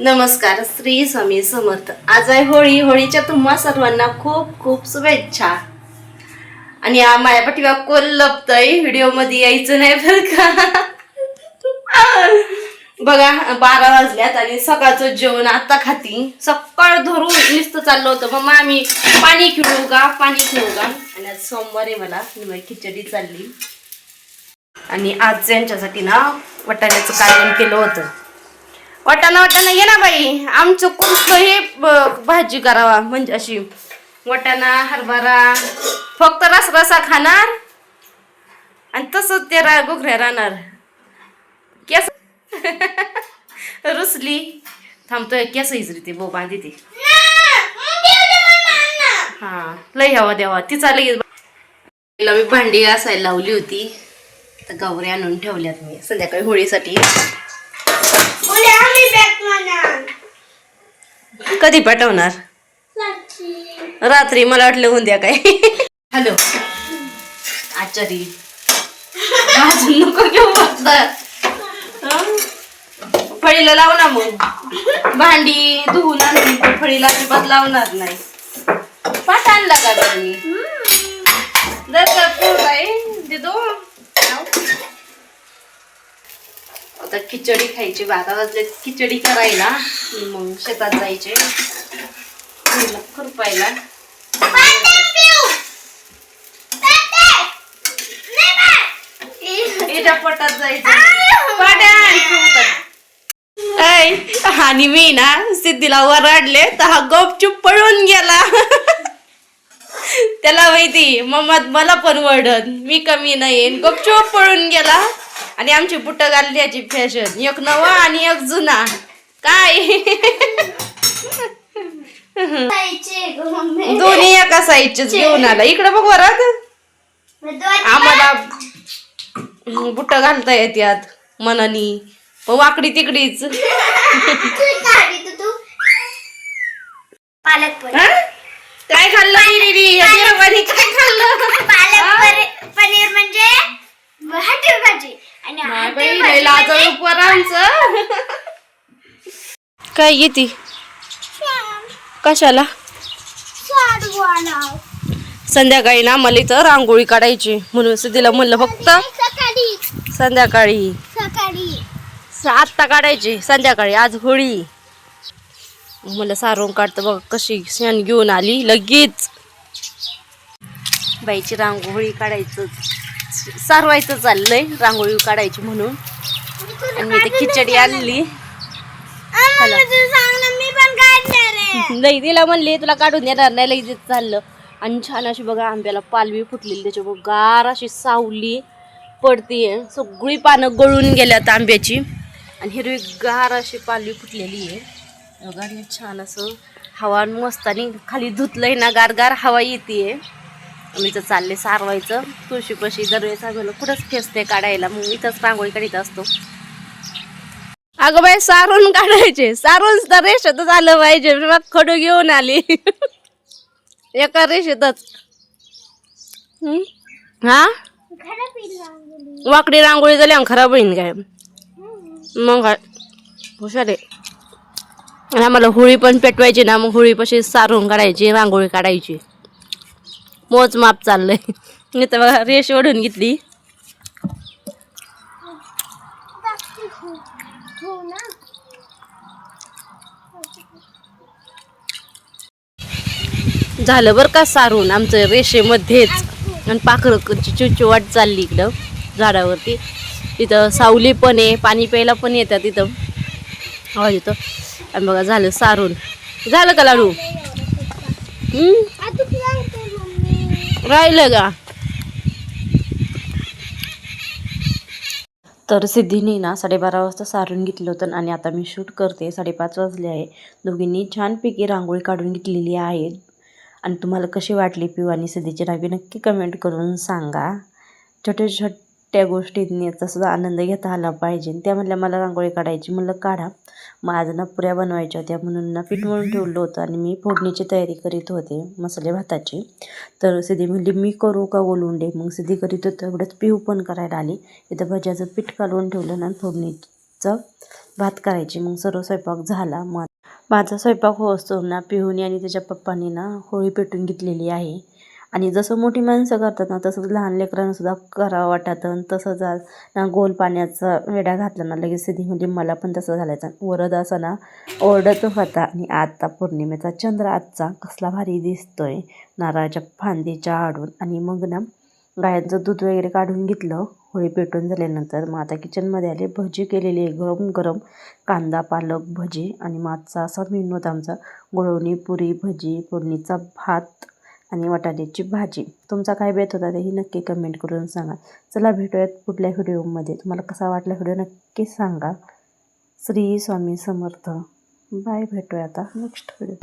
नमस्कार, श्री स्वामी समर्थ. आज आहे होळी. होळीच्या तुम्हा सर्वांना खूप खूप शुभेच्छा. आणि माझ्या पाठीवा कोल लपतय, व्हिडिओ मध्ये यायचं नाही बरं का. बघा 12 वाजल्यात आणि सकाळचं जेवण आता खाती. सकाळ धरून नुसतं चाललं होतं मग आम्ही पाणी खेळू का आणि आज सोमवार आहे, मला खिचडी चालली. आणि आज यांच्यासाठी ना वाटाण्याचं कालवण केलं होतं. वाटाणा ये ना बाई, आमचं कुठलं हे भाजी करावा म्हणजे अशी वाटाणा हरभरा फक्त रसा खाणार आणि तसंच ते घुगऱ्या राहणार. केस रुसली थांबतोय, केस इजरी ते बोबा तिथे. हा लय हवा देवा तिचा लगेच. मी भांडी घासायला लावली होती, तर गवऱ्या आणून ठेवल्यात मी संध्याकाळी होळीसाठी. कधी पाठवणार? रात्री. मला वाटलं उद्या काय. हॅलो आचारी, भाजून नको घेऊ फळीला लाव ना. मग भांडी धुवून आणली पण फळीला अजिबात लावणार नाही. पाठ आणला का तुम्ही? आता खिचडी खायची. 12 वाजले खिचडी करायला. मग शेतात जायचे खुरपायला. पोटात जायचं. आणि मी ना सिद्धीला वराडले तर हा गपचूप पळून गेला. त्याला माहिती मम्मा मला पण वरडत, मी कमी नाही. गपचूप पळून गेला. आणि आमची बुट घालण्याची फॅशन, एक नवा आणि एक जुना. काय दोन्ही एका साईजचेच घेऊन आला. इकडे बघ वरात, आम्हाला बुट घालता येतात मनानी, वाकडी तिकडीच. काय खाल्लं काय खाल्लं? पनीर म्हणजे भाजी आणि काय येते कशाला? संध्याकाळी ना मला इथं रांगोळी काढायची, म्हणून सिद्धीला म्हणलं फक्त संध्याकाळी. आत्ता काढायची संध्याकाळी, आज होळी. मला सारवून काढतं बघ कशी शेण घेऊन आली लगेच. बाईची रांगोळी काढायचं सारवायचं चाललंय, रांगोळी काढायची म्हणून. आणि मी ते खिचडी आणली. नाही तिला म्हणली तुला काढून देणार नाही, लगेच चाललं. आणि छान अशी बघा आंब्याला पालवी फुटलेली, त्याच्यामुळे गार अशी सावली पडतीये. सगळी पानं गळून गेल्यात आंब्याची आणि हिरवी गार अशी पालवी फुटलेली आहे बघा. आणि छान असं हवा मस्त, आणि खाली धुतलंय ना गार हवा येते. मी तर चालले सारवायचं तुळशीपाशी. दरवेळेस आम्हाला कुठंच फेसते काढायला, मग इथंच रांगोळी काढीत असतो. अगं बाई सारून काढायचे, सारून तर रेषेतच आलं पाहिजे. मग खडू घेऊन आली एका रेषेतच. हा वाकडी रांगोळी झाली खराब होईन काय? मग काय हुशार आहे. आणि आम्हाला होळी पण पेटवायची ना, मग होळीपाशी सारून काढायची, रांगोळी काढायची. मोज माप चाललंय. मी तर बघा रेष ओढून घेतली. झालं बरं का सारून आमचं रेषेमध्येच. आणि पाखरची चिवचिवाट चालली इकडं झाडावरती. इथं सावली पण आहे, पाणी प्यायला पण येतात इथं आवाज येतो. आणि बघा झालं सारून. झालं का लाडू? राहिलं का? तर सिद्धीने ना 12:30 वाजता सारून घेतलं होतं आणि आता मी शूट करते. 5:30 वाजले आहे. दोघींनी छानपैकी रांगोळी काढून घेतलेली आहे. आणि तुम्हाला कशी वाटली पिऊ आणि सिद्धीची नावे नक्की कमेंट करून सांगा. छोट्या गोष्टींनी याचा सुद्धा आनंद घेता आला पाहिजे. त्या म्हणल्या मला रांगोळी काढायची, म्हणलं काढा. मग आज ना पुऱ्या बनवायच्या होत्या, म्हणून ना पीठ मळून ठेवलं होतं आणि मी फोडणीची तयारी करीत होते मसाले भाताची. तर सिद्धी म्हणली मी करू का ओलुंडे? मग सिद्धी करीत होतं, एवढंच पिऊ पण करायला आली. इथं भज्याचं पीठ काढून ठेवलं ना फोडणीचं भात करायची. मग सर्व स्वयंपाक झाला. मग माझा स्वयंपाक होतो ना पिहूनी आणि त्याच्या पप्पांनी ना होळी पेटून घेतलेली आहे. आणि जसं मोठी माणसं करतात ना तसंच लहान लेकरांना सुद्धा करावं वाटतं. तसंच आज ना गोल पाण्याचा वेढा घातला ना लगेच सिद्धी म्हणजे मला पण तसं घालायचं. वरद असा ना ओरडत होता. आणि आता पौर्णिमेचा चंद्र आजचा कसला भारी दिसतोय नारळाच्या फांदीच्या आडून. आणि मग ना गायांचं दूध वगैरे काढून घेतलं होळी पेटून झाल्यानंतर. मग आता किचनमध्ये आले. भजी केलेली आहे गरम गरम, कांदा पालक भजी. आणि मागचा असा मेनू होता आमचा, गुळवणी पुरी भजी, फोडणीचा भात आणि वाटाण्याची भाजी. तुमचा काय बेत होता तेही नक्की कमेंट करून सांगा. चला भेटूयात पुढल्या व्हिडिओमध्ये. तुम्हाला कसा वाटला व्हिडिओ नक्की सांगा. श्री स्वामी समर्थ. बाय, भेटूया आता नेक्स्ट व्हिडिओ.